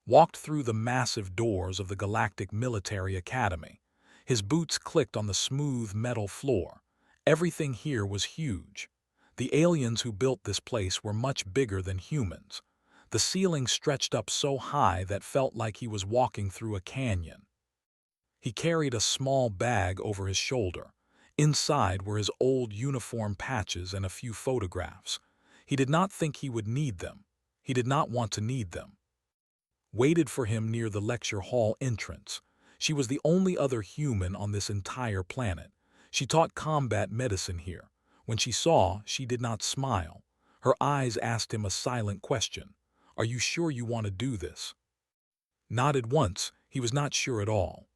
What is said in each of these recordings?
walked through the massive doors of the Galactic Military Academy. His boots clicked on the smooth metal floor. Everything here was huge. The aliens who built this place were much bigger than humans. The ceiling stretched up so high that felt like he was walking through a canyon. He carried a small bag over his shoulder. Inside were his old uniform patches and a few photographs. He did not think he would need them. He did not want to need them. Waited for him near the lecture hall entrance. She was the only other human on this entire planet. She taught combat medicine here. When she saw, she did not smile. Her eyes asked him a silent question. "Are you sure you want to do this?" Nodded once. He was not sure at all.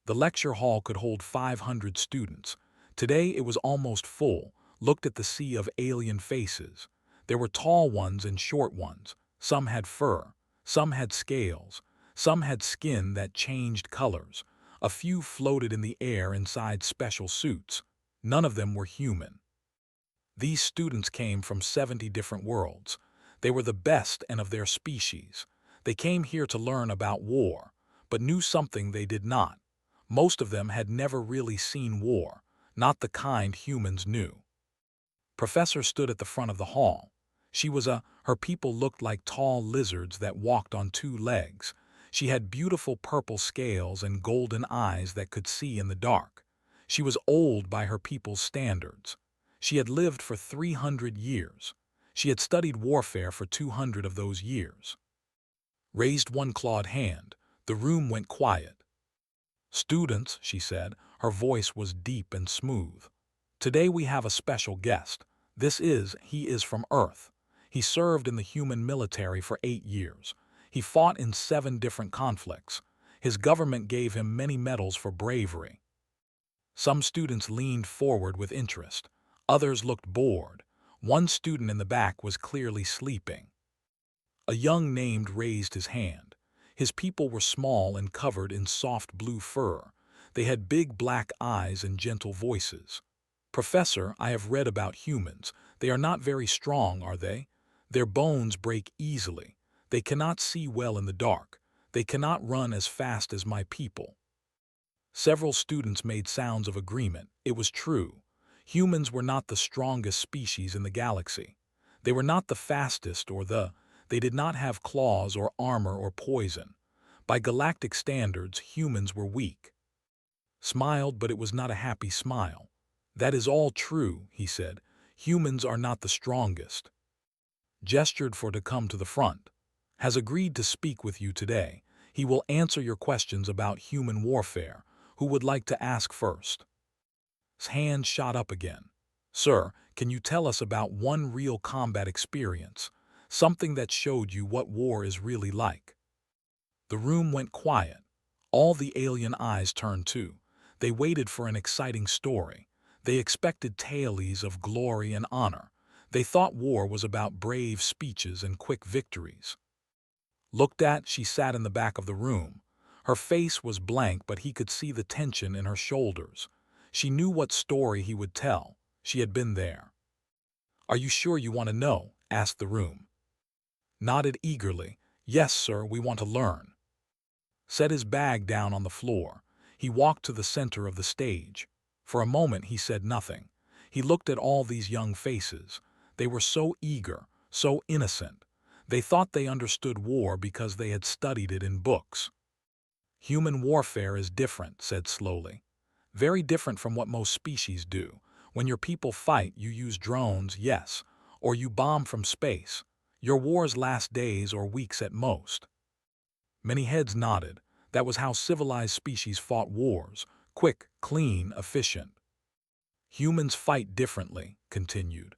The lecture hall could hold 500 students. Today it was almost full. Looked at the sea of alien faces. There were tall ones and short ones. Some had fur. Some had scales. Some had skin that changed colors. A few floated in the air inside special suits. None of them were human. These students came from 70 different worlds. They were the best and of their species. They came here to learn about war, but knew something they did not. Most of them had never really seen war, not the kind humans knew. Professor stood at the front of the hall. Her people looked like tall lizards that walked on two legs. She had beautiful purple scales and golden eyes that could see in the dark. She was old by her people's standards. She had lived for 300 years. She had studied warfare for 200 of those years. Raised one clawed hand. The room went quiet. "Students," she said, her voice was deep and smooth. "Today we have a special guest. He is from Earth. He served in the human military for 8 years. He fought in 7 different conflicts. His government gave him many medals for bravery." Some students leaned forward with interest. Others looked bored. One student in the back was clearly sleeping. A young named raised his hand. His people were small and covered in soft blue fur. They had big black eyes and gentle voices. "Professor, I have read about humans. They are not very strong, are they? Their bones break easily. They cannot see well in the dark. They cannot run as fast as my people." Several students made sounds of agreement. It was true. Humans were not the strongest species in the galaxy. They were not the fastest They did not have claws or armor or poison. By galactic standards, humans were weak. Smiled, but it was not a happy smile. "That is all true," he said. "Humans are not the strongest." Gestured for to come to the front. "Has agreed to speak with you today. He will answer your questions about human warfare. Who would like to ask first?" His hand shot up again. "Sir, can you tell us about one real combat experience? Something that showed you what war is really like?" The room went quiet. All the alien eyes turned too. They waited for an exciting story. They expected tales of glory and honor. They thought war was about brave speeches and quick victories. She sat in the back of the room. Her face was blank, but he could see the tension in her shoulders. She knew what story he would tell. She had been there. "Are you sure you want to know?" asked the room. Nodded eagerly. "Yes, sir, we want to learn." Set his bag down on the floor. He walked to the center of the stage. For a moment he said nothing. He looked at all these young faces. They were so eager, so innocent. They thought they understood war because they had studied it in books. "Human warfare is different," said slowly. "Very different from what most species do. When your people fight, you use drones, yes, or you bomb from space. Your wars last days or weeks at most." Many heads nodded. That was how civilized species fought wars. Quick, clean, efficient. "Humans fight differently," continued.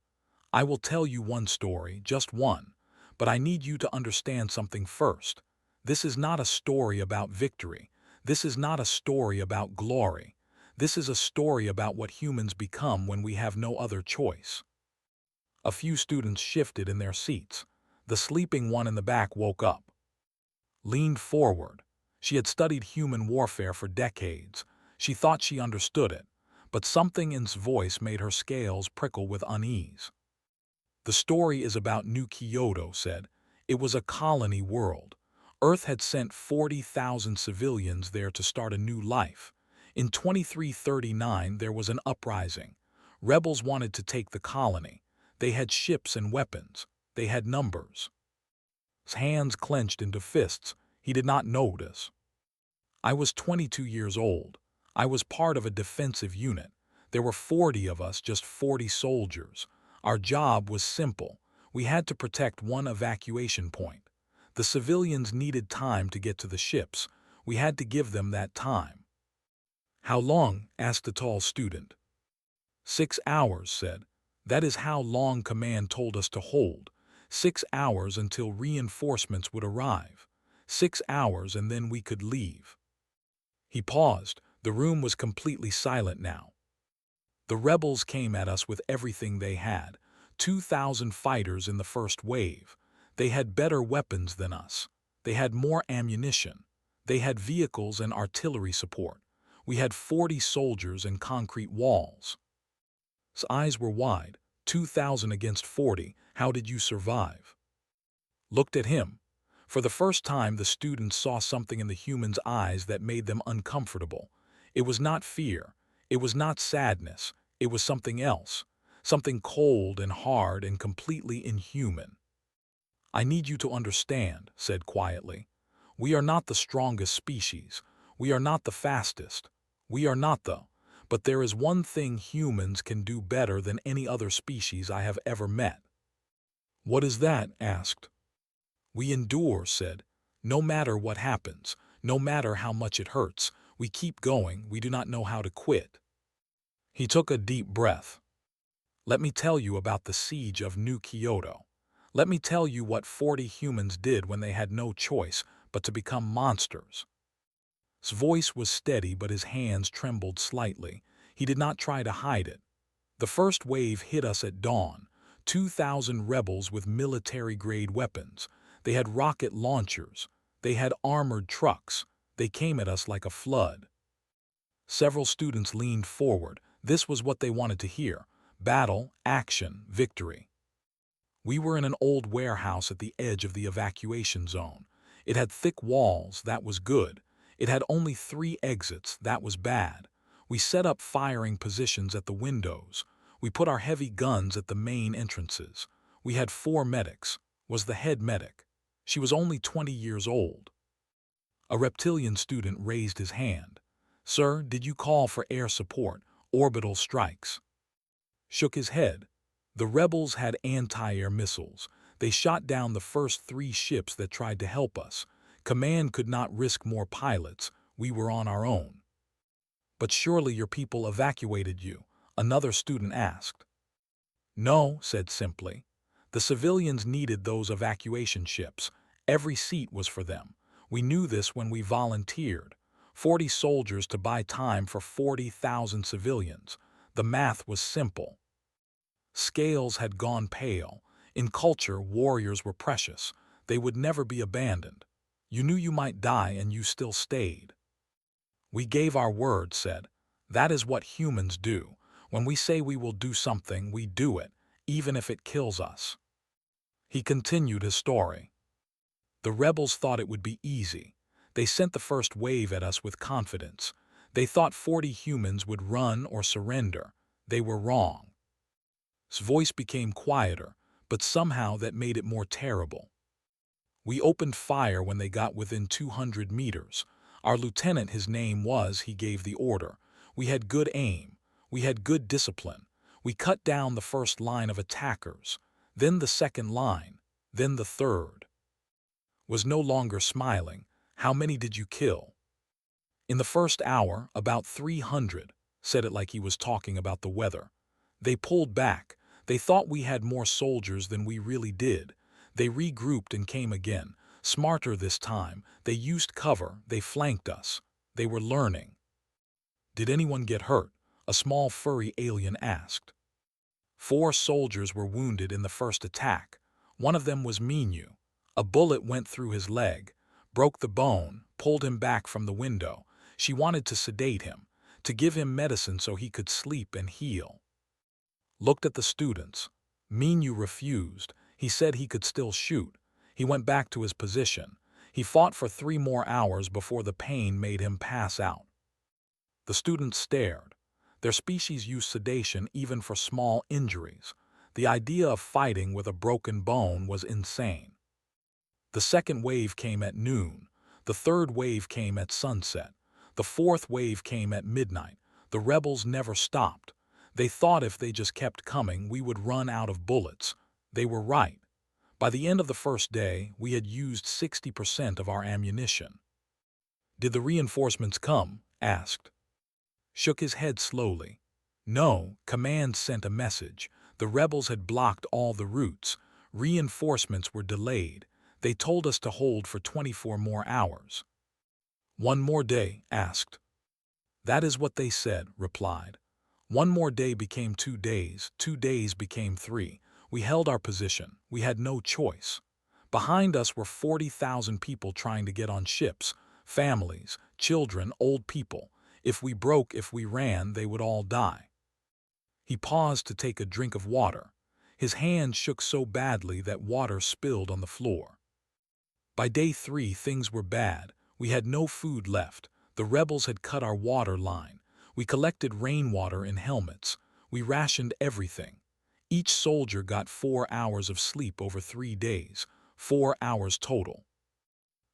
"I will tell you one story, just one. But I need you to understand something first. This is not a story about victory. This is not a story about glory. This is a story about what humans become when we have no other choice." A few students shifted in their seats. The sleeping one in the back woke up. Leaned forward. She had studied human warfare for decades. She thought she understood it, but something in his voice made her scales prickle with unease. "The story is about New Kyoto," said. "It was a colony world. Earth had sent 40,000 civilians there to start a new life. In 2339, there was an uprising. Rebels wanted to take the colony. They had ships and weapons. They had numbers. His hands clenched into fists. He did not notice. I was 22 years old. I was part of a defensive unit. There were 40 of us, just 40 soldiers. Our job was simple. We had to protect one evacuation point. The civilians needed time to get to the ships. We had to give them that time. "How long?" asked the tall student. 6 hours, said. That is how long command told us to hold. 6 hours until reinforcements would arrive. 6 hours and then we could leave. He paused. The room was completely silent now. The rebels came at us with everything they had. 2,000 fighters in the first wave. They had better weapons than us. They had more ammunition. They had vehicles and artillery support. We had 40 soldiers and concrete walls. His eyes were wide. 2,000 against 40. How did you survive? Looked at him. For the first time, the students saw something in the humans' eyes that made them uncomfortable. It was not fear. It was not sadness. It was something else. Something cold and hard and completely inhuman. "I need you to understand," said quietly. "We are not the strongest species. We are not the fastest. We are not the... But there is one thing humans can do better than any other species I have ever met." "What is that?" asked. "We endure," said. "No matter what happens, no matter how much it hurts, we keep going. We do not know how to quit." He took a deep breath. "Let me tell you about the siege of New Kyoto. Let me tell you what 40 humans did when they had no choice but to become monsters." His voice was steady, but his hands trembled slightly. He did not try to hide it. "The first wave hit us at dawn. 2,000 rebels with military-grade weapons. They had rocket launchers. They had armored trucks. They came at us like a flood." Several students leaned forward. This was what they wanted to hear. Battle, action, victory. "We were in an old warehouse at the edge of the evacuation zone. It had thick walls. That was good. It had only 3 exits. That was bad. We set up firing positions at the windows. We put our heavy guns at the main entrances. We had 4 medics. Was the head medic. She was only 20 years old." A reptilian student raised his hand. "Sir, did you call for air support, orbital strikes?" Shook his head. "The rebels had anti-air missiles. They shot down the first 3 ships that tried to help us. Command could not risk more pilots. We were on our own." "But surely your people evacuated you?" another student asked. "No," said simply. "The civilians needed those evacuation ships. Every seat was for them. We knew this when we volunteered. 40 soldiers to buy time for 40,000 civilians. The math was simple." Scales had gone pale. In culture, warriors were precious. They would never be abandoned. You knew you might die and you still stayed. "We gave our word," said. "That is what humans do. When we say we will do something, we do it, even if it kills us." He continued his story. "The rebels thought it would be easy. They sent the first wave at us with confidence. They thought 40 humans would run or surrender. They were wrong." His voice became quieter, but somehow that made it more terrible. "We opened fire when they got within 200 meters. Our lieutenant, his name was, he gave the order. We had good aim. We had good discipline. We cut down the first line of attackers, then the second line, then the third." Was no longer smiling. "How many did you kill?" "In the first hour, about 300, said it like he was talking about the weather. "They pulled back. They thought we had more soldiers than we really did. They regrouped and came again. Smarter this time. They used cover. They flanked us. They were learning." "Did anyone get hurt?" a small furry alien asked. 4 soldiers were wounded in the first attack. One of them was Minyu. A bullet went through his leg, broke the bone, pulled him back from the window. She wanted to sedate him, to give him medicine so he could sleep and heal. Looked at the students. Minyu refused. He said he could still shoot. He went back to his position. He fought for 3 more hours before the pain made him pass out. The students stared. Their species used sedation even for small injuries. The idea of fighting with a broken bone was insane. The second wave came at noon. The third wave came at sunset. The fourth wave came at midnight. The rebels never stopped. They thought if they just kept coming, we would run out of bullets. They were right. By the end of the first day, we had used 60% of our ammunition. "Did the reinforcements come?" asked. Shook his head slowly. "No, command sent a message. The rebels had blocked all the routes. Reinforcements were delayed. They told us to hold for 24 more hours." "One more day?" asked. "That is what they said," replied. One more day became 2 days, 2 days became 3. We held our position. We had no choice. Behind us were 40,000 people trying to get on ships, families, children, old people. If we broke, if we ran, they would all die. He paused to take a drink of water. His hand shook so badly that water spilled on the floor. By day 3, things were bad. We had no food left. The rebels had cut our water line. We collected rainwater in helmets. We rationed everything. Each soldier got 4 hours of sleep over 3 days, 4 hours total.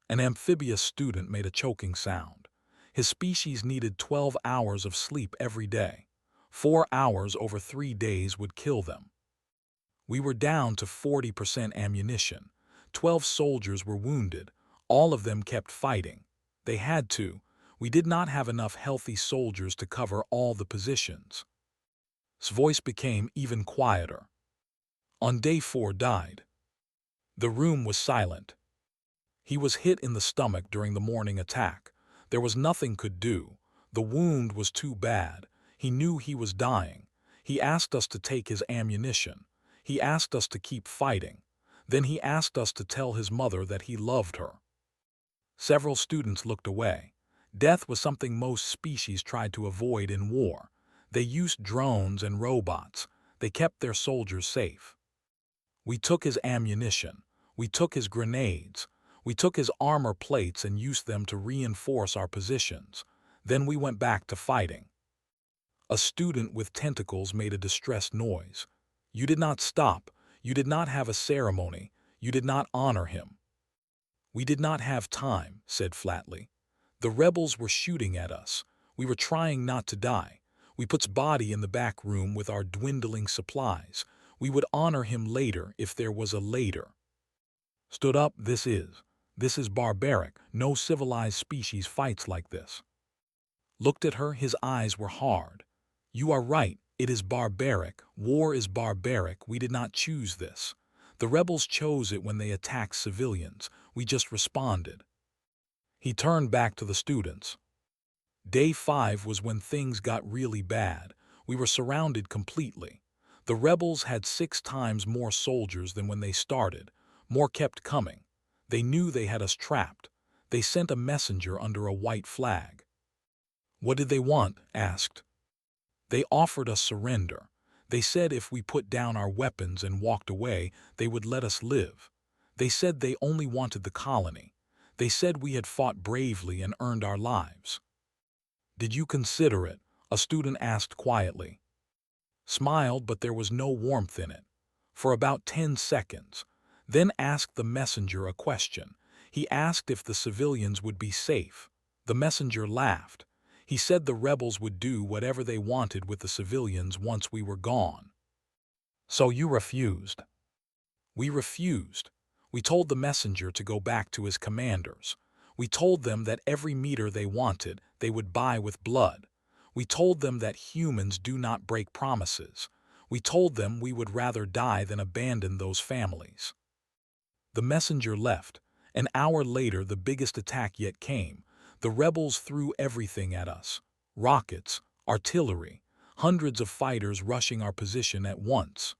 An amphibious student made a choking sound. His species needed 12 hours of sleep every day. 4 hours over 3 days would kill them. We were down to 40% ammunition. 12 soldiers were wounded. All of them kept fighting. They had to. We did not have enough healthy soldiers to cover all the positions. His voice became even quieter. On day 4 died. The room was silent. He was hit in the stomach during the morning attack. There was nothing could do. The wound was too bad. He knew he was dying. He asked us to take his ammunition. He asked us to keep fighting. Then he asked us to tell his mother that he loved her. Several students looked away. Death was something most species tried to avoid in war. They used drones and robots. They kept their soldiers safe. We took his ammunition. We took his grenades. We took his armor plates and used them to reinforce our positions. Then we went back to fighting. A student with tentacles made a distressed noise. "You did not stop. You did not have a ceremony. You did not honor him." "We did not have time," said flatly. "The rebels were shooting at us. We were trying not to die. We put his body in the back room with our dwindling supplies. We would honor him later if there was a later." Stood up, This is barbaric. No civilized species fights like this." Looked at her, his eyes were hard. "You are right. It is barbaric. War is barbaric. We did not choose this. The rebels chose it when they attacked civilians. We just responded." He turned back to the students. Day 5 was when things got really bad. We were surrounded completely. The rebels had 6 times more soldiers than when they started. More kept coming. They knew they had us trapped. They sent a messenger under a white flag. "What did they want?" asked. "They offered us surrender. They said if we put down our weapons and walked away, they would let us live. They said they only wanted the colony. They said we had fought bravely and earned our lives." "Did you consider it?" a student asked quietly. Smiled, but there was no warmth in it. For about 10 seconds. Then asked the messenger a question. He asked if the civilians would be safe. The messenger laughed. He said the rebels would do whatever they wanted with the civilians once we were gone. "So you refused?" "We refused. We told the messenger to go back to his commanders. We told them that every meter they wanted, they would buy with blood. We told them that humans do not break promises. We told them we would rather die than abandon those families." The messenger left. An hour later, the biggest attack yet came. The rebels threw everything at us. Rockets, artillery, hundreds of fighters rushing our position at once.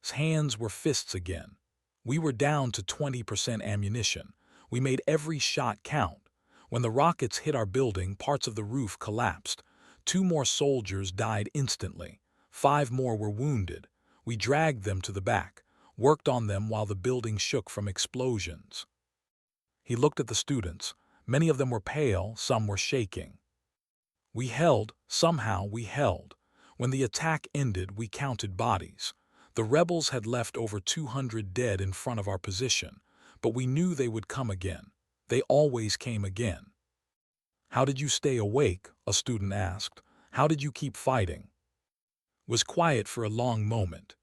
His hands were fists again. We were down to 20% ammunition. We made every shot count. When the rockets hit our building, parts of the roof collapsed. 2 more soldiers died instantly. 5 more were wounded. We dragged them to the back, worked on them while the building shook from explosions. He looked at the students. Many of them were pale, some were shaking. We held, somehow we held. When the attack ended, we counted bodies. The rebels had left over 200 dead in front of our position, but we knew they would come again. They always came again. How did you stay awake? A student asked. How did you keep fighting? Was quiet for a long moment.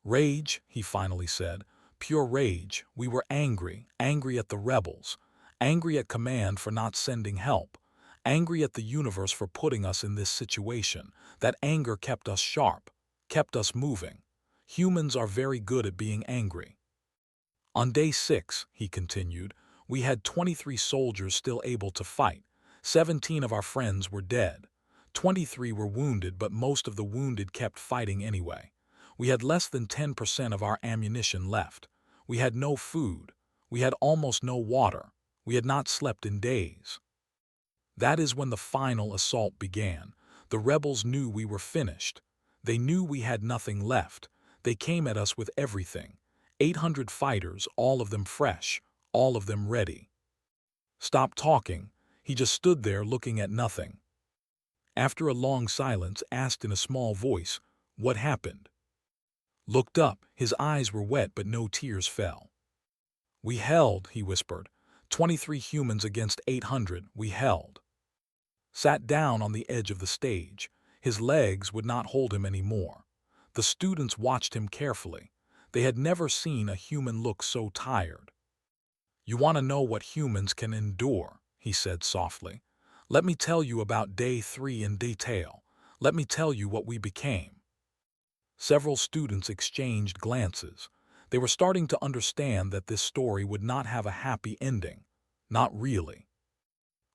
Rage, he finally said. Pure rage. We were angry, angry at the rebels, angry at command for not sending help, angry at the universe for putting us in this situation. That anger kept us sharp, kept us moving. Humans are very good at being angry. On day 6, he continued, we had 23 soldiers still able to fight. 17 of our friends were dead. 23 were wounded, but most of the wounded kept fighting anyway. We had less than 10% of our ammunition left. We had no food. We had almost no water. We had not slept in days. That is when the final assault began. The rebels knew we were finished. They knew we had nothing left. They came at us with everything. 800 fighters, all of them fresh, all of them ready. Stop talking. He just stood there looking at nothing. After a long silence, asked in a small voice, what happened? Looked up, his eyes were wet but no tears fell. We held, he whispered. 23 humans against 800, we held. Sat down on the edge of the stage. His legs would not hold him anymore. The students watched him carefully. They had never seen a human look so tired. You want to know what humans can endure, he said softly. Let me tell you about day 3 in detail. Let me tell you what we became. Several students exchanged glances. They were starting to understand that this story would not have a happy ending. Not really.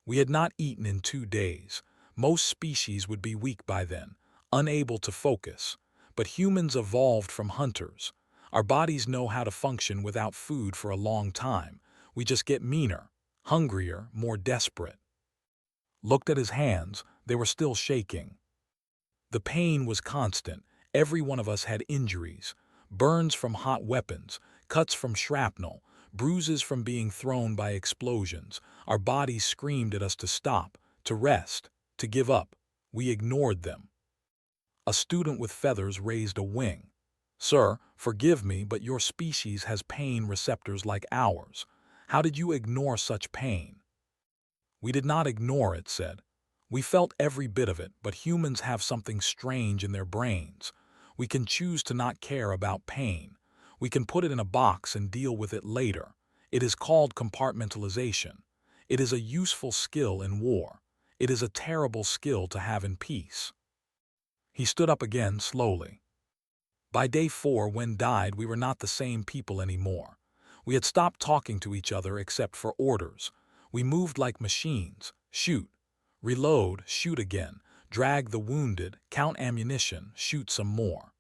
We had not eaten in 2 days. Most species would be weak by then, unable to focus. But humans evolved from hunters. Our bodies know how to function without food for a long time. We just get meaner, hungrier, more desperate. Looked at his hands. They were still shaking. The pain was constant. Every one of us had injuries. Burns from hot weapons, cuts from shrapnel, bruises from being thrown by explosions. Our bodies screamed at us to stop, to rest, to give up. We ignored them. A student with feathers raised a wing. Sir, forgive me, but your species has pain receptors like ours. How did you ignore such pain? We did not ignore it, said. We felt every bit of it, but humans have something strange in their brains. We can choose to not care about pain. We can put it in a box and deal with it later. It is called compartmentalization. It is a useful skill in war. It is a terrible skill to have in peace. He stood up again slowly. By day 4, when died, we were not the same people anymore. We had stopped talking to each other except for orders. We moved like machines. Shoot. Reload, shoot again. Drag the wounded, count ammunition, shoot some more.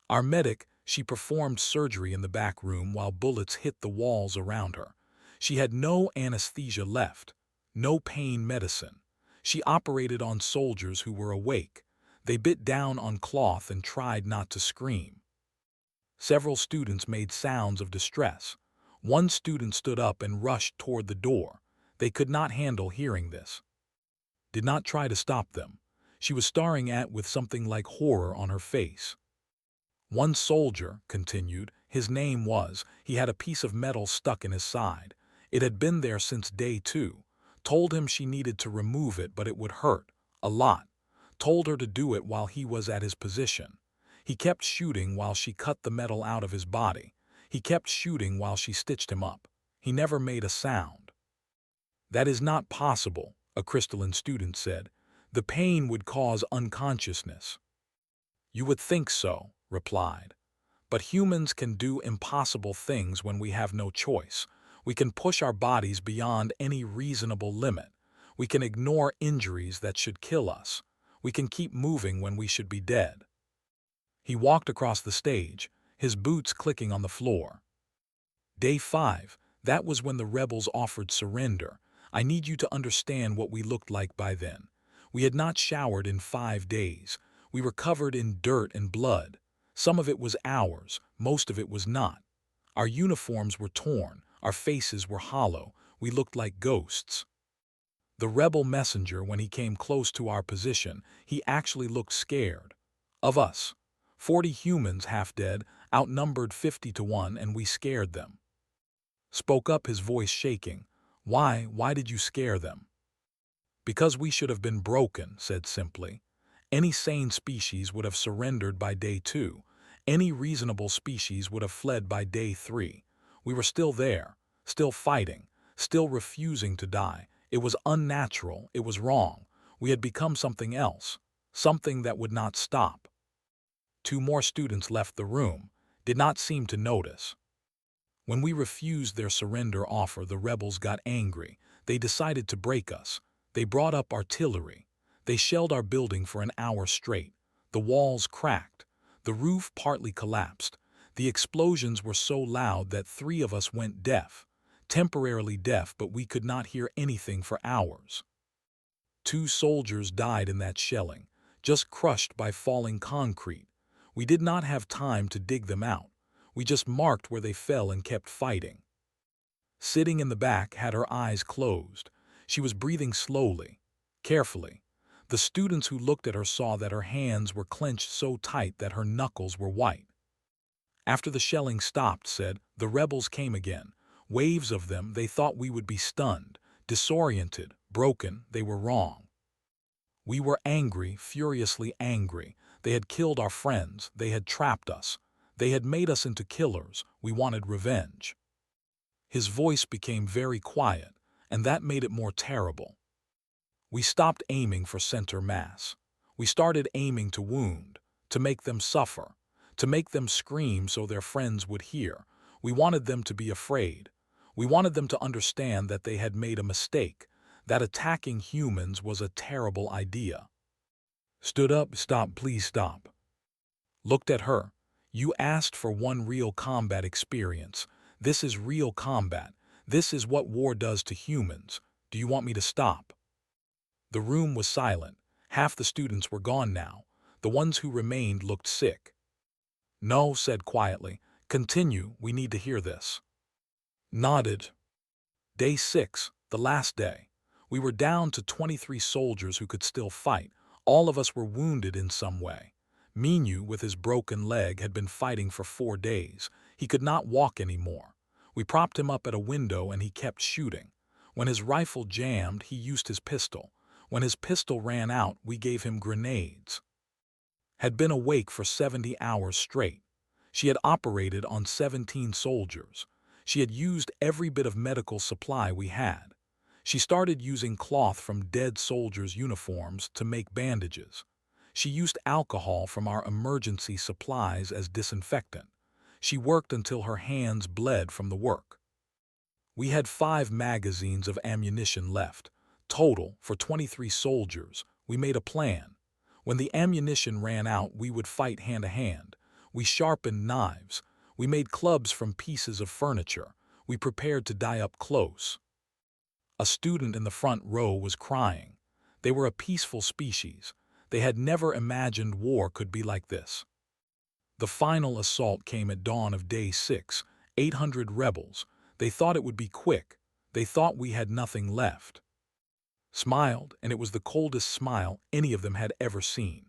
Our medic, she performed surgery in the back room while bullets hit the walls around her. She had no anesthesia left, no pain medicine. She operated on soldiers who were awake. They bit down on cloth and tried not to scream. Several students made sounds of distress. One student stood up and rushed toward the door. They could not handle hearing this. Did not try to stop them. She was staring at with something like horror on her face. One soldier continued, his name was, he had a piece of metal stuck in his side. It had been there since day 2. Told him she needed to remove it, but it would hurt, a lot. Told her to do it while he was at his position. He kept shooting while she cut the metal out of his body. He kept shooting while she stitched him up. He never made a sound. That is not possible, a crystalline student said. The pain would cause unconsciousness. You would think so, replied. But humans can do impossible things when we have no choice. We can push our bodies beyond any reasonable limit. We can ignore injuries that should kill us. We can keep moving when we should be dead. He walked across the stage, his boots clicking on the floor. Day 5, that was when the rebels offered surrender. I need you to understand what we looked like by then. We had not showered in 5 days. We were covered in dirt and blood. Some of it was ours, most of it was not. Our uniforms were torn, Our faces were hollow. We looked like ghosts. The rebel messenger, when he came close to our position, he actually looked scared. Of us. 40 humans half dead, outnumbered 50 to 1, and we scared them. Spoke up, his voice shaking. Why did you scare them? Because we should have been broken, said simply. Any sane species would have surrendered by day 2. Any reasonable species would have fled by day 3. We were still there, still fighting, still refusing to die. It was unnatural, it was wrong. We had become something else, something that would not stop. 2 more students left the room, did not seem to notice. When we refused their surrender offer, the rebels got angry. They decided to break us. They brought up artillery. They shelled our building for an hour straight. The walls cracked. The roof partly collapsed. The explosions were so loud that 3 of us went deaf. Temporarily deaf, but we could not hear anything for hours. 2 soldiers died in that shelling, just crushed by falling concrete. We did not have time to dig them out. We just marked where they fell and kept fighting. Sitting in the back had her eyes closed. She was breathing slowly, carefully. The students who looked at her saw that her hands were clenched so tight that her knuckles were white. After the shelling stopped, said, the rebels came again. Waves of them. They thought we would be stunned, disoriented, broken. They were wrong. We were angry, furiously angry. They had killed our friends. They had trapped us. They had made us into killers. We wanted revenge. His voice became very quiet, and that made it more terrible. We stopped aiming for center mass. We started aiming to wound, to make them suffer, to make them scream so their friends would hear. We wanted them to be afraid. We wanted them to understand that they had made a mistake, that attacking humans was a terrible idea. Stood up, stop, please stop. Looked at her. You asked for one real combat experience. This is real combat. This is what war does to humans. Do you want me to stop? The room was silent. Half the students were gone now. The ones who remained looked sick. No, said quietly. Continue, we need to hear this. Nodded. Day 6, the last day. We were down to 23 soldiers who could still fight. All of us were wounded in some way. Minu, with his broken leg, had been fighting for 4 days. He could not walk anymore. We propped him up at a window and he kept shooting. When his rifle jammed, he used his pistol. When his pistol ran out, we gave him grenades. Had been awake for 70 hours straight. She had operated on 17 soldiers. She had used every bit of medical supply we had. She started using cloth from dead soldiers' uniforms to make bandages. She used alcohol from our emergency supplies as disinfectant. She worked until her hands bled from the work. We had 5 magazines of ammunition left. Total, for 23 soldiers. We made a plan. When the ammunition ran out, we would fight hand to hand. We sharpened knives. We made clubs from pieces of furniture. We prepared to die up close. A student in the front row was crying. They were a peaceful species. They had never imagined war could be like this. The final assault came at dawn of day 6, 800 rebels. They thought it would be quick. They thought we had nothing left. Smiled, and it was the coldest smile any of them had ever seen.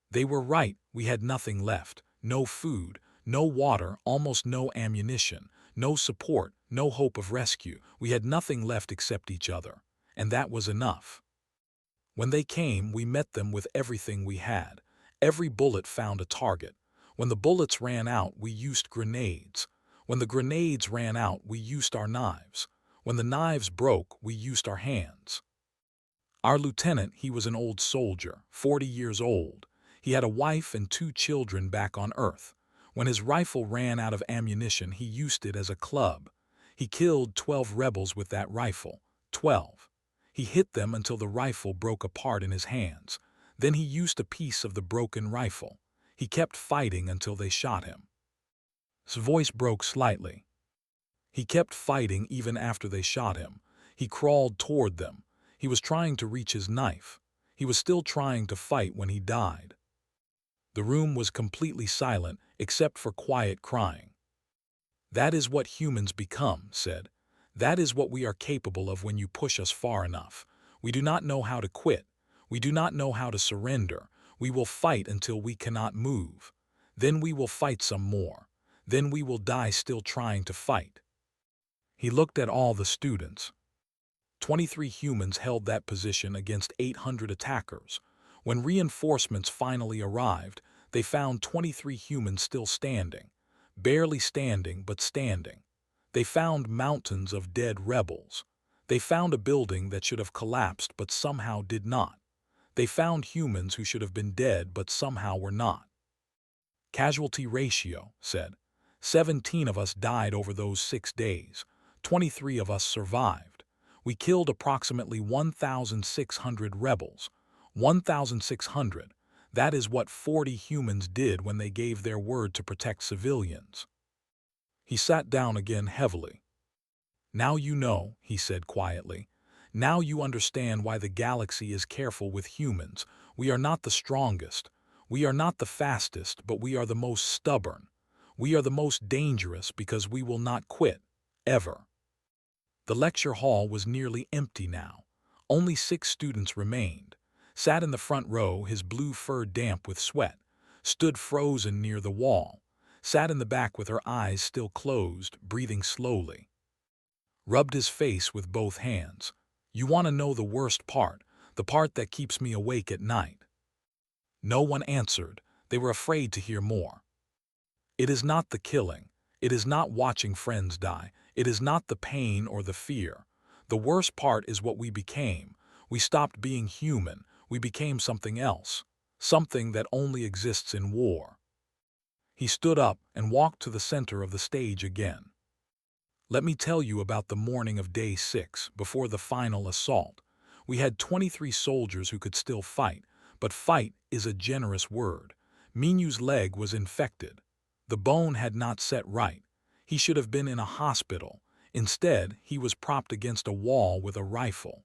They were right, we had nothing left. No food, no water, almost no ammunition, no support, no hope of rescue. We had nothing left except each other, and that was enough. When they came, we met them with everything we had. Every bullet found a target. When the bullets ran out, we used grenades. When the grenades ran out, we used our knives. When the knives broke, we used our hands. Our lieutenant, he was an old soldier, 40 years old. He had a wife and 2 children back on Earth. When his rifle ran out of ammunition, he used it as a club. He killed 12 rebels with that rifle. 12. He hit them until the rifle broke apart in his hands. Then he used a piece of the broken rifle. He kept fighting until they shot him. His voice broke slightly. He kept fighting even after they shot him. He crawled toward them. He was trying to reach his knife. He was still trying to fight when he died. The room was completely silent except for quiet crying. That is what humans become, said. That is what we are capable of when you push us far enough. We do not know how to quit. We do not know how to surrender. We will fight until we cannot move. Then we will fight some more. Then we will die still trying to fight. He looked at all the students. 23 humans held that position against 800 attackers. When reinforcements finally arrived, they found 23 humans still standing. Barely standing, but standing. They found mountains of dead rebels. They found a building that should have collapsed but somehow did not. They found humans who should have been dead but somehow were not. Casualty ratio, said. 17 of us died over those 6 days. 23 of us survived. We killed approximately 1,600 rebels. 1,600. That is what 40 humans did when they gave their word to protect civilians. He sat down again heavily. Now you know, he said quietly. Now you understand why the galaxy is careful with humans. We are not the strongest. We are not the fastest, but we are the most stubborn. We are the most dangerous because we will not quit, ever. The lecture hall was nearly empty now. Only 6 students remained. Sat in the front row, his blue fur damp with sweat. Stood frozen near the wall. Sat in the back with her eyes still closed, breathing slowly. Rubbed his face with both hands. You want to know the worst part, the part that keeps me awake at night. No one answered. They were afraid to hear more. It is not the killing. It is not watching friends die. It is not the pain or the fear. The worst part is what we became. We stopped being human. We became something else. Something that only exists in war. He stood up and walked to the center of the stage again. Let me tell you about the morning of day 6, before the final assault. We had 23 soldiers who could still fight, but fight is a generous word. Minu's leg was infected. The bone had not set right. He should have been in a hospital. Instead, he was propped against a wall with a rifle.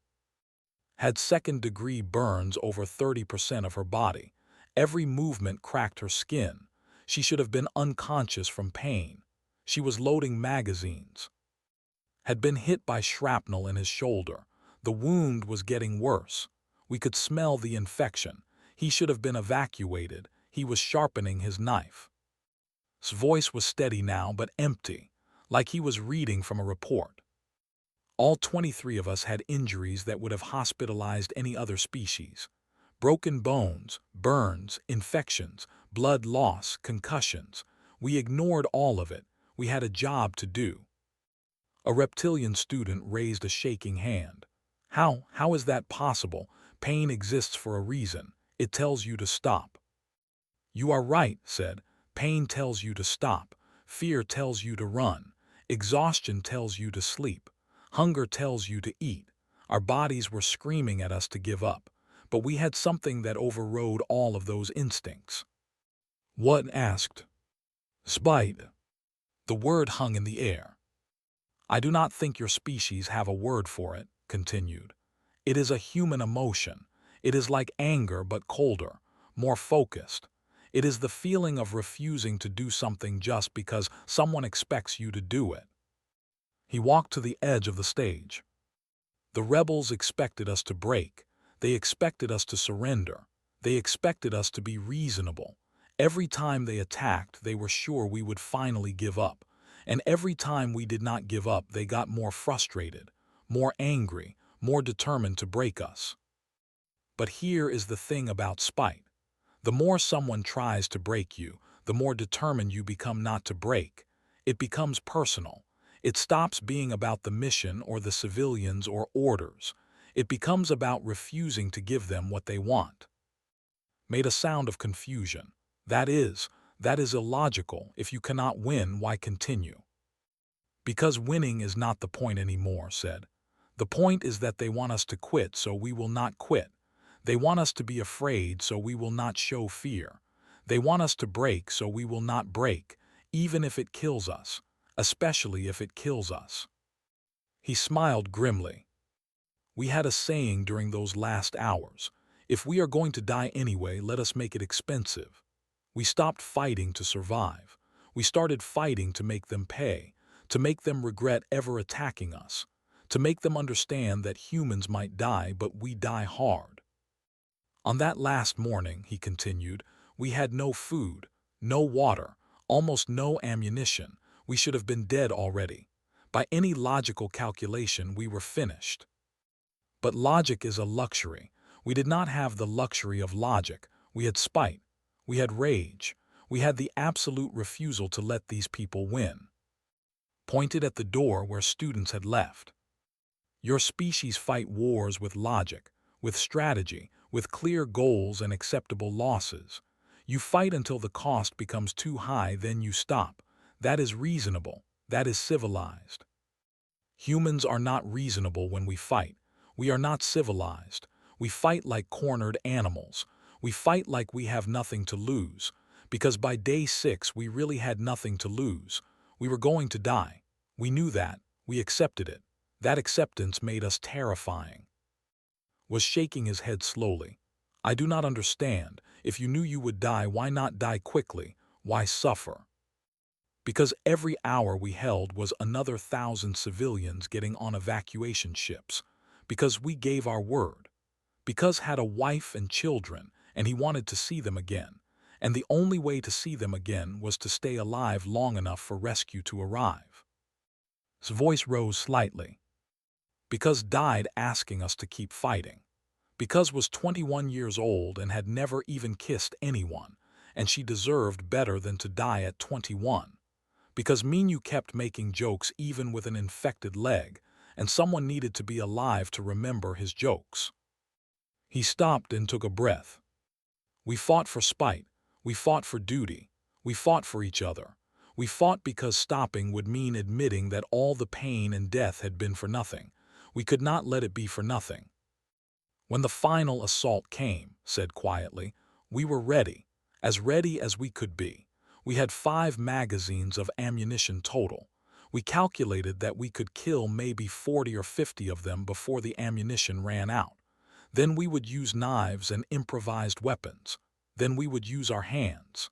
Had second-degree burns over 30% of her body. Every movement cracked her skin. She should have been unconscious from pain. She was loading magazines. Had been hit by shrapnel in his shoulder. The wound was getting worse. We could smell the infection. He should have been evacuated. He was sharpening his knife. His voice was steady now, but empty, like he was reading from a report. All 23 of us had injuries that would have hospitalized any other species. Broken bones, burns, infections, blood loss, concussions. We ignored all of it. We had a job to do. A reptilian student raised a shaking hand. How is that possible? Pain exists for a reason. It tells you to stop. You are right, said. Pain tells you to stop. Fear tells you to run. Exhaustion tells you to sleep. Hunger tells you to eat. Our bodies were screaming at us to give up, but we had something that overrode all of those instincts. What? Asked. Spite. The word hung in the air. I do not think your species have a word for it, continued. It is a human emotion. It is like anger but colder, more focused. It is the feeling of refusing to do something just because someone expects you to do it. He walked to the edge of the stage. The rebels expected us to break. They expected us to surrender. They expected us to be reasonable. Every time they attacked, they were sure we would finally give up. And every time we did not give up, they got more frustrated, more angry, more determined to break us. But here is the thing about spite. The more someone tries to break you, the more determined you become not to break. It becomes personal. It stops being about the mission or the civilians or orders. It becomes about refusing to give them what they want. Made a sound of confusion. That is illogical. If you cannot win, why continue? Because winning is not the point anymore, said. The point is that they want us to quit, so we will not quit. They want us to be afraid, so we will not show fear. They want us to break, so we will not break, even if it kills us, especially if it kills us. He smiled grimly. We had a saying during those last hours. If we are going to die anyway, let us make it expensive. We stopped fighting to survive. We started fighting to make them pay. to make them regret ever attacking us, to make them understand that humans might die, but we die hard. On that last morning, he continued, we had no food, no water, almost no ammunition. We should have been dead already. By any logical calculation, we were finished. But logic is a luxury. We did not have the luxury of logic. We had spite. We had rage. We had the absolute refusal to let these people win. Pointed at the door where students had left. Your species fight wars with logic, with strategy, with clear goals and acceptable losses. You fight until the cost becomes too high, then you stop. That is reasonable. That is civilized. Humans are not reasonable when we fight. We are not civilized. We fight like cornered animals. We fight like we have nothing to lose. Because by day 6 we really had nothing to lose. We were going to die. We knew that. We accepted it. That acceptance made us terrifying. Was shaking his head slowly. I do not understand. If you knew you would die, why not die quickly? Why suffer? Because every hour we held was another 1,000 civilians getting on evacuation ships. Because we gave our word. Because had a wife and children, and he wanted to see them again. And the only way to see them again was to stay alive long enough for rescue to arrive. His voice rose slightly. Because died asking us to keep fighting. Because was 21 years old and had never even kissed anyone, and she deserved better than to die at 21. Because Minu kept making jokes even with an infected leg, and someone needed to be alive to remember his jokes. He stopped and took a breath. We fought for spite. We fought for duty. We fought for each other. We fought because stopping would mean admitting that all the pain and death had been for nothing. We could not let it be for nothing. When the final assault came, said quietly, we were ready as we could be. We had 5 magazines of ammunition total. We calculated that we could kill maybe 40 or 50 of them before the ammunition ran out. Then we would use knives and improvised weapons. Then we would use our hands.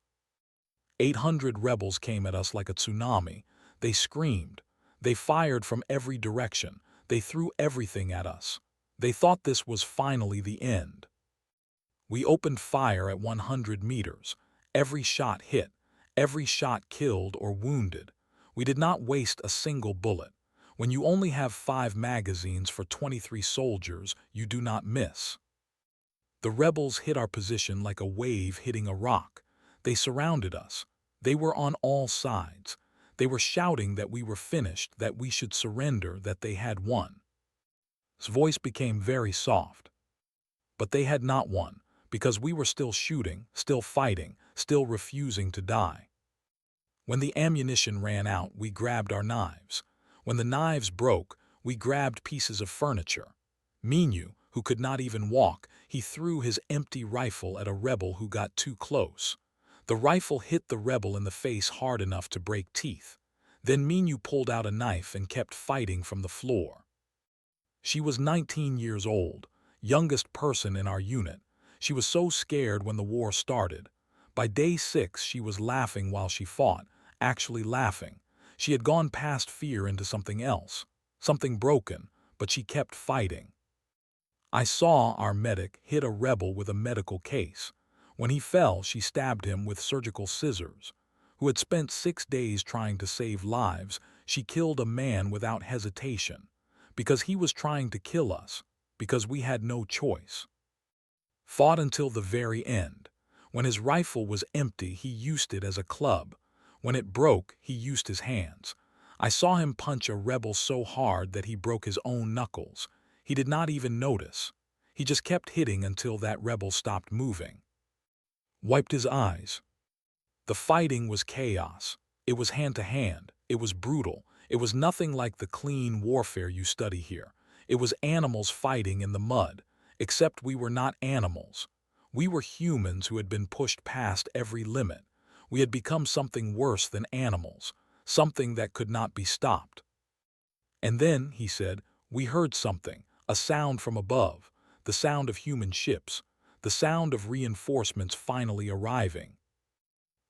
800 rebels came at us like a tsunami. They screamed. They fired from every direction. They threw everything at us. They thought this was finally the end. We opened fire at 100 meters. Every shot hit. Every shot killed or wounded. We did not waste a single bullet. When you only have 5 magazines for 23 soldiers, you do not miss. The rebels hit our position like a wave hitting a rock. They surrounded us. They were on all sides. They were shouting that we were finished, that we should surrender, that they had won. His voice became very soft. But they had not won, because we were still shooting, still fighting, still refusing to die. When the ammunition ran out, we grabbed our knives. When the knives broke, we grabbed pieces of furniture. Minu, who could not even walk, he threw his empty rifle at a rebel who got too close. The rifle hit the rebel in the face hard enough to break teeth. Then Minu pulled out a knife and kept fighting from the floor. She was 19 years old, youngest person in our unit. She was so scared when the war started. By day 6, she was laughing while she fought, actually laughing. She had gone past fear into something else, something broken, but she kept fighting. I saw our medic hit a rebel with a medical case. When he fell, she stabbed him with surgical scissors. Who had spent 6 days trying to save lives, she killed a man without hesitation. Because he was trying to kill us, because we had no choice. Fought until the very end. When his rifle was empty, he used it as a club. When it broke, he used his hands. I saw him punch a rebel so hard that he broke his own knuckles. He did not even notice. He just kept hitting until that rebel stopped moving. Wiped his eyes. The fighting was chaos. It was hand-to-hand. It was brutal. It was nothing like the clean warfare you study here. It was animals fighting in the mud, except we were not animals. We were humans who had been pushed past every limit. We had become something worse than animals, something that could not be stopped. And then, he said, we heard something, a sound from above, the sound of human ships, the sound of reinforcements finally arriving.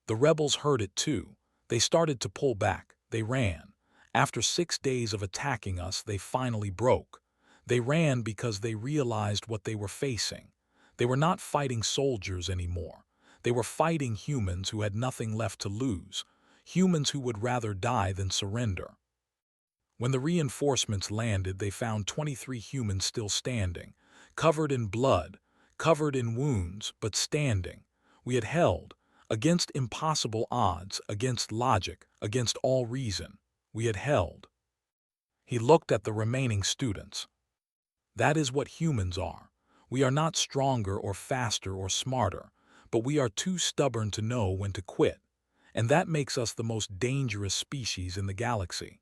The rebels heard it too. They started to pull back. They ran. After 6 days of attacking us, they finally broke. They ran because they realized what they were facing. They were not fighting soldiers anymore. They were fighting humans who had nothing left to lose, humans who would rather die than surrender. When the reinforcements landed, they found 23 humans still standing, covered in blood, covered in wounds, but standing. We had held, against impossible odds, against logic, against all reason. We had held. He looked at the remaining students. That is what humans are. We are not stronger or faster or smarter, but we are too stubborn to know when to quit, and that makes us the most dangerous species in the galaxy.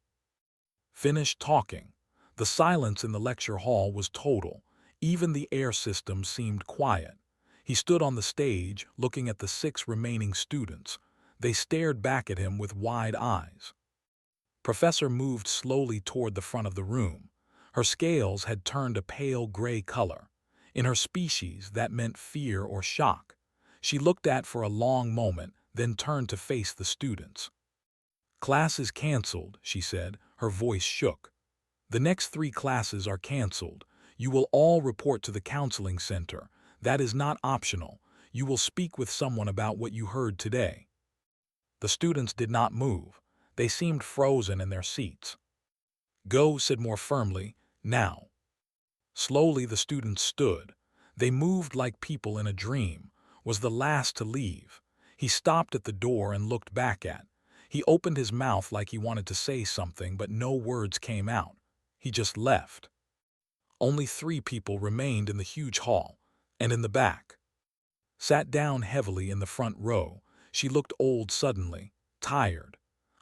Finished talking. The silence in the lecture hall was total. Even the air system seemed quiet. He stood on the stage, looking at the 6 remaining students. They stared back at him with wide eyes. Professor moved slowly toward the front of the room. Her scales had turned a pale gray color. In her species, that meant fear or shock. She looked at for a long moment, then turned to face the students. "Class is canceled," she said. Her voice shook. "The next 3 classes are canceled. You will all report to the counseling center. That is not optional. You will speak with someone about what you heard today." The students did not move. They seemed frozen in their seats. "Go," said more firmly, "now." Slowly the students stood. They moved like people in a dream. Was the last to leave. He stopped at the door and looked back at. He opened his mouth like he wanted to say something, but no words came out. He just left. Only 3 people remained in the huge hall, and in the back. Sat down heavily in the front row. She looked old suddenly, tired.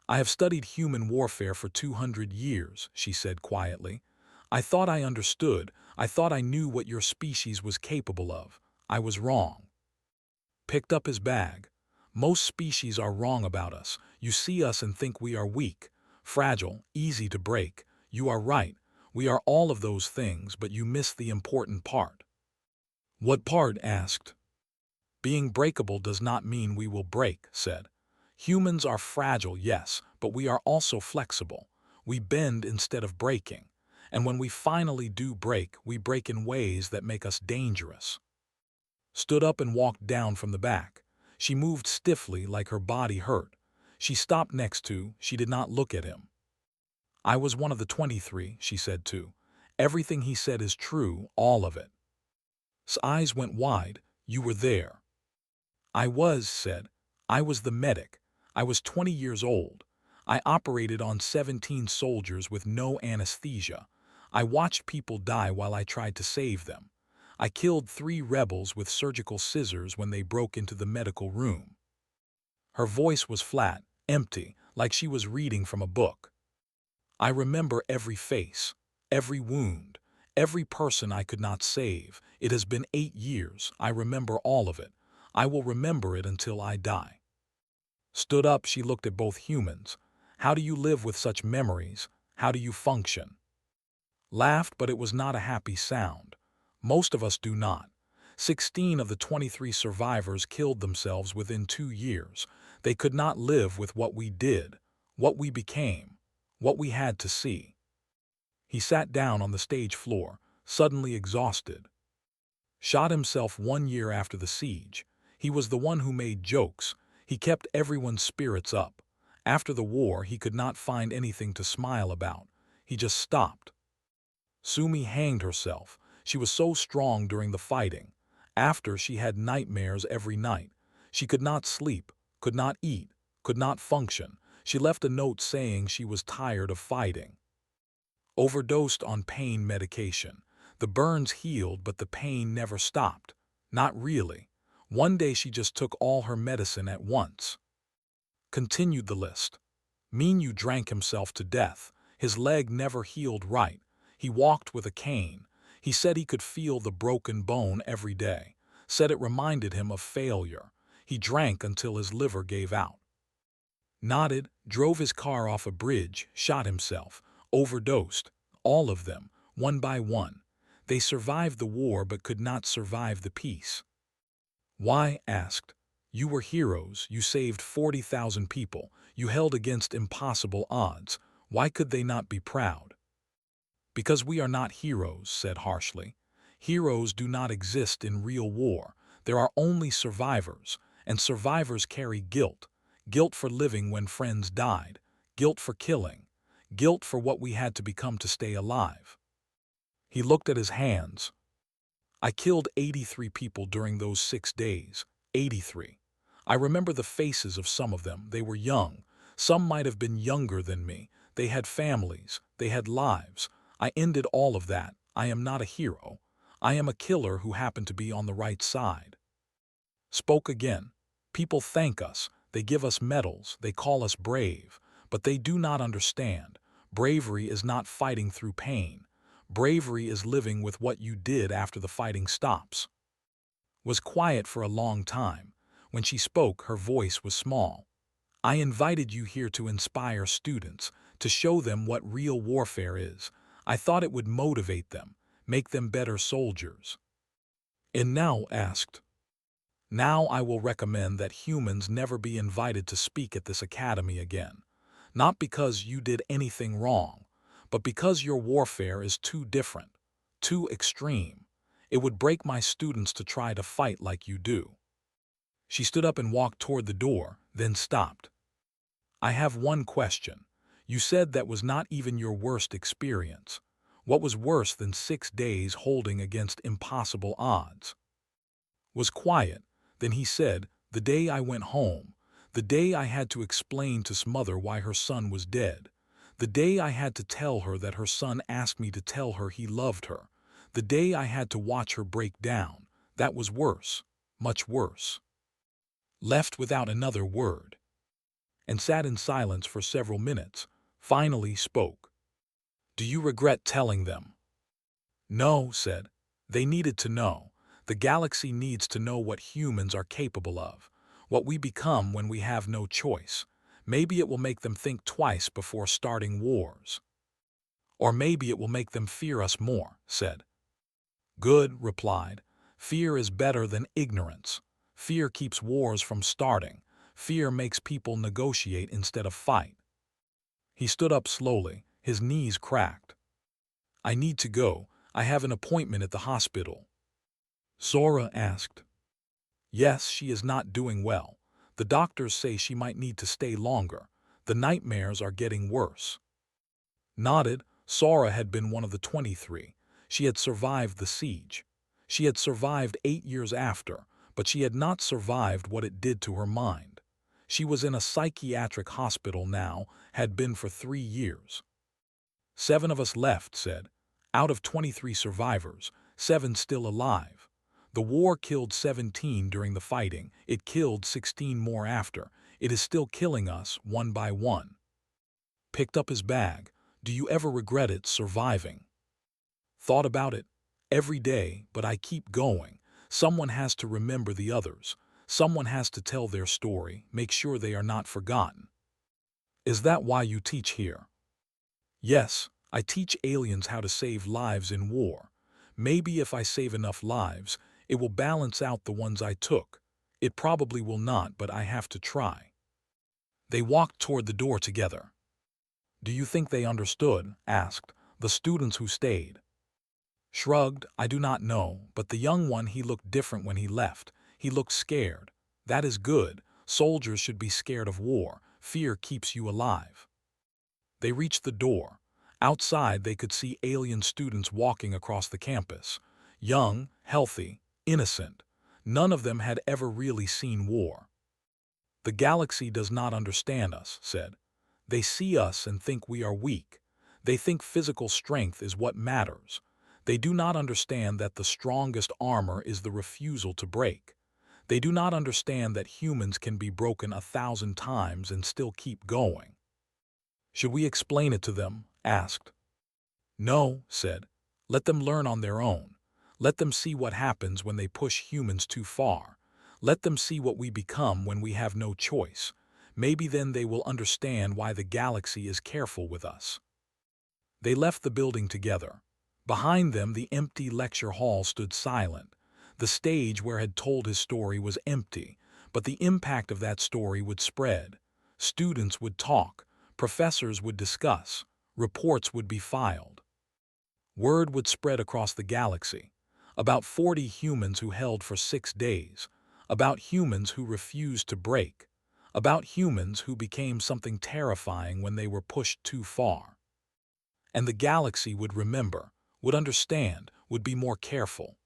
"I have studied human warfare for 200 years, she said quietly. "I thought I understood. I thought I knew what your species was capable of. I was wrong." Picked up his bag. "Most species are wrong about us. You see us and think we are weak, fragile, easy to break. You are right. We are all of those things, but you miss the important part." "What part?" asked. "Being breakable does not mean we will break," said. "Humans are fragile, yes, but we are also flexible. We bend instead of breaking. And when we finally do break, we break in ways that make us dangerous." Stood up and walked down from the back. She moved stiffly like her body hurt. She stopped next to. She did not look at him. "I was one of the 23, she said too. "Everything he said is true, all of it." His eyes went wide. "You were there." "I was," said. "I was the medic. I was 20 years old. I operated on 17 soldiers with no anesthesia. I watched people die while I tried to save them. I killed 3 rebels with surgical scissors when they broke into the medical room." Her voice was flat, empty, like she was reading from a book. "I remember every face, every wound, every person I could not save. It has been 8 years. I remember all of it. I will remember it until I die." Stood up, she looked at both humans. "How do you live with such memories? How do you function?" Laughed, but it was not a happy sound. "Most of us do not. 16 of the 23 survivors killed themselves within 2 years. They could not live with what we did, what we became, what we had to see." He sat down on the stage floor, suddenly exhausted. Shot himself 1 year after the siege. He was the one who made jokes. He kept everyone's spirits up. After the war, he could not find anything to smile about. He just stopped. Sumi hanged herself. She was so strong during the fighting. After, she had nightmares every night. She could not sleep, could not eat, could not function. She left a note saying she was tired of fighting. Overdosed on pain medication. The burns healed, but the pain never stopped. Not really. One day she just took all her medicine at once. Continued the list. Minyu drank himself to death. His leg never healed right. He walked with a cane. He said he could feel the broken bone every day. Said it reminded him of failure. He drank until his liver gave out. Nodded, drove his car off a bridge, shot himself, overdosed. All of them, one by one. They survived the war but could not survive the peace. "Why?" asked. "You were heroes. You saved 40,000 people. You held against impossible odds. Why could they not be proud? Because we are not heroes, said harshly. Heroes do not exist in real war. There are only survivors, and survivors carry guilt. Guilt for living when friends died, guilt for killing, guilt for what we had to become to stay alive. He looked at his hands. I killed 83 people during those 6 days. 83. I remember the faces of some of them. They were young. Some might have been younger than me. They had families. They had lives. I ended all of that. I am not a hero. I am a killer who happened to be on the right side. Spoke again. People thank us. They give us medals. They call us brave. But they do not understand. Bravery is not fighting through pain. Bravery is living with what you did after the fighting stops. Was quiet for a long time. When she spoke, her voice was small. I invited you here to inspire students, to show them what real warfare is. I thought it would motivate them, make them better soldiers. And now asked. Now I will recommend that humans never be invited to speak at this academy again. Not because you did anything wrong, but because your warfare is too different, too extreme. It would break my students to try to fight like you do. She stood up and walked toward the door, then stopped. I have one question. You said that was not even your worst experience. What was worse than 6 days holding against impossible odds? Was quiet. Then he said, the day I went home, the day I had to explain to mother why her son was dead, the day I had to tell her that her son asked me to tell her he loved her, the day I had to watch her break down, that was worse, much worse. Left without another word, and sat in silence for several minutes, finally spoke. Do you regret telling them? No, said. They needed to know. The galaxy needs to know what humans are capable of, what we become when we have no choice. Maybe it will make them think twice before starting wars. Or maybe it will make them fear us more, said. Good, replied. Fear is better than ignorance. Fear keeps wars from starting. Fear makes people negotiate instead of fight. He stood up slowly, his knees cracked. I need to go. I have an appointment at the hospital. Zora asked. Yes, she is not doing well. The doctors say she might need to stay longer. The nightmares are getting worse. Nodded. Zora had been one of the 23. She had survived the siege. She had survived 8 years after, but she had not survived what it did to her mind. She was in a psychiatric hospital now, had been for 3 years. 7 of us left, said. Out of 23 survivors, 7 still alive. The war killed 17 during the fighting. It killed 16 more after. It is still killing us one by one. Picked up his bag. Do you ever regret it surviving? Thought about it every day, but I keep going. Someone has to remember the others. Someone has to tell their story, make sure they are not forgotten. Is that why you teach here? Yes, I teach aliens how to save lives in war. Maybe if I save enough lives, it will balance out the ones I took. It probably will not, but I have to try. They walked toward the door together. Do you think they understood? Asked the students who stayed. Shrugged, I do not know, but the young one, he looked different when he left. He looked scared. That is good. Soldiers should be scared of war. Fear keeps you alive. They reached the door. Outside, they could see alien students walking across the campus. Young, healthy, innocent. None of them had ever really seen war. The galaxy does not understand us, said. They see us and think we are weak. They think physical strength is what matters. They do not understand that the strongest armor is the refusal to break. They do not understand that humans can be broken 1,000 times and still keep going. Should we explain it to them? Asked. No, said. Let them learn on their own. Let them see what happens when they push humans too far. Let them see what we become when we have no choice. Maybe then they will understand why the galaxy is careful with us. They left the building together. Behind them, the empty lecture hall stood silent. The stage where had told his story was empty, but the impact of that story would spread. Students would talk. Professors would discuss. Reports would be filed. Word would spread across the galaxy. About 40 humans who held for 6 days. About humans who refused to break. About humans who became something terrifying when they were pushed too far. And the galaxy would remember, would understand, would be more careful.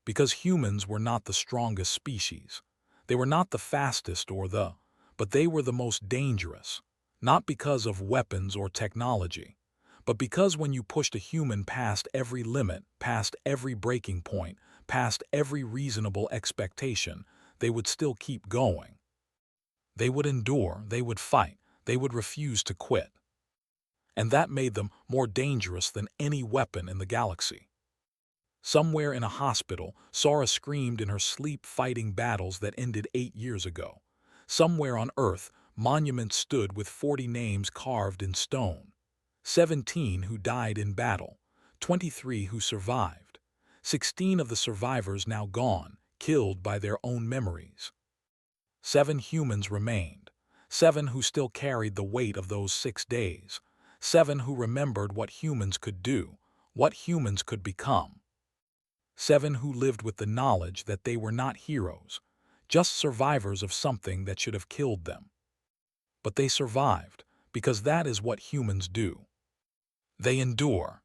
Because humans were not the strongest species. They were not the fastest but they were the most dangerous. Not because of weapons or technology, but because when you pushed a human past every limit, past every breaking point, past every reasonable expectation, they would still keep going. They would endure, they would fight, they would refuse to quit. And that made them more dangerous than any weapon in the galaxy. Somewhere in a hospital, Sora screamed in her sleep fighting battles that ended 8 years ago. Somewhere on Earth, monuments stood with 40 names carved in stone. 17 who died in battle, 23 who survived. 16 of the survivors now gone, killed by their own memories. 7 humans remained. 7 who still carried the weight of those 6 days. 7 who remembered what humans could do, what humans could become. 7 who lived with the knowledge that they were not heroes, just survivors of something that should have killed them. But they survived, because that is what humans do. They endure.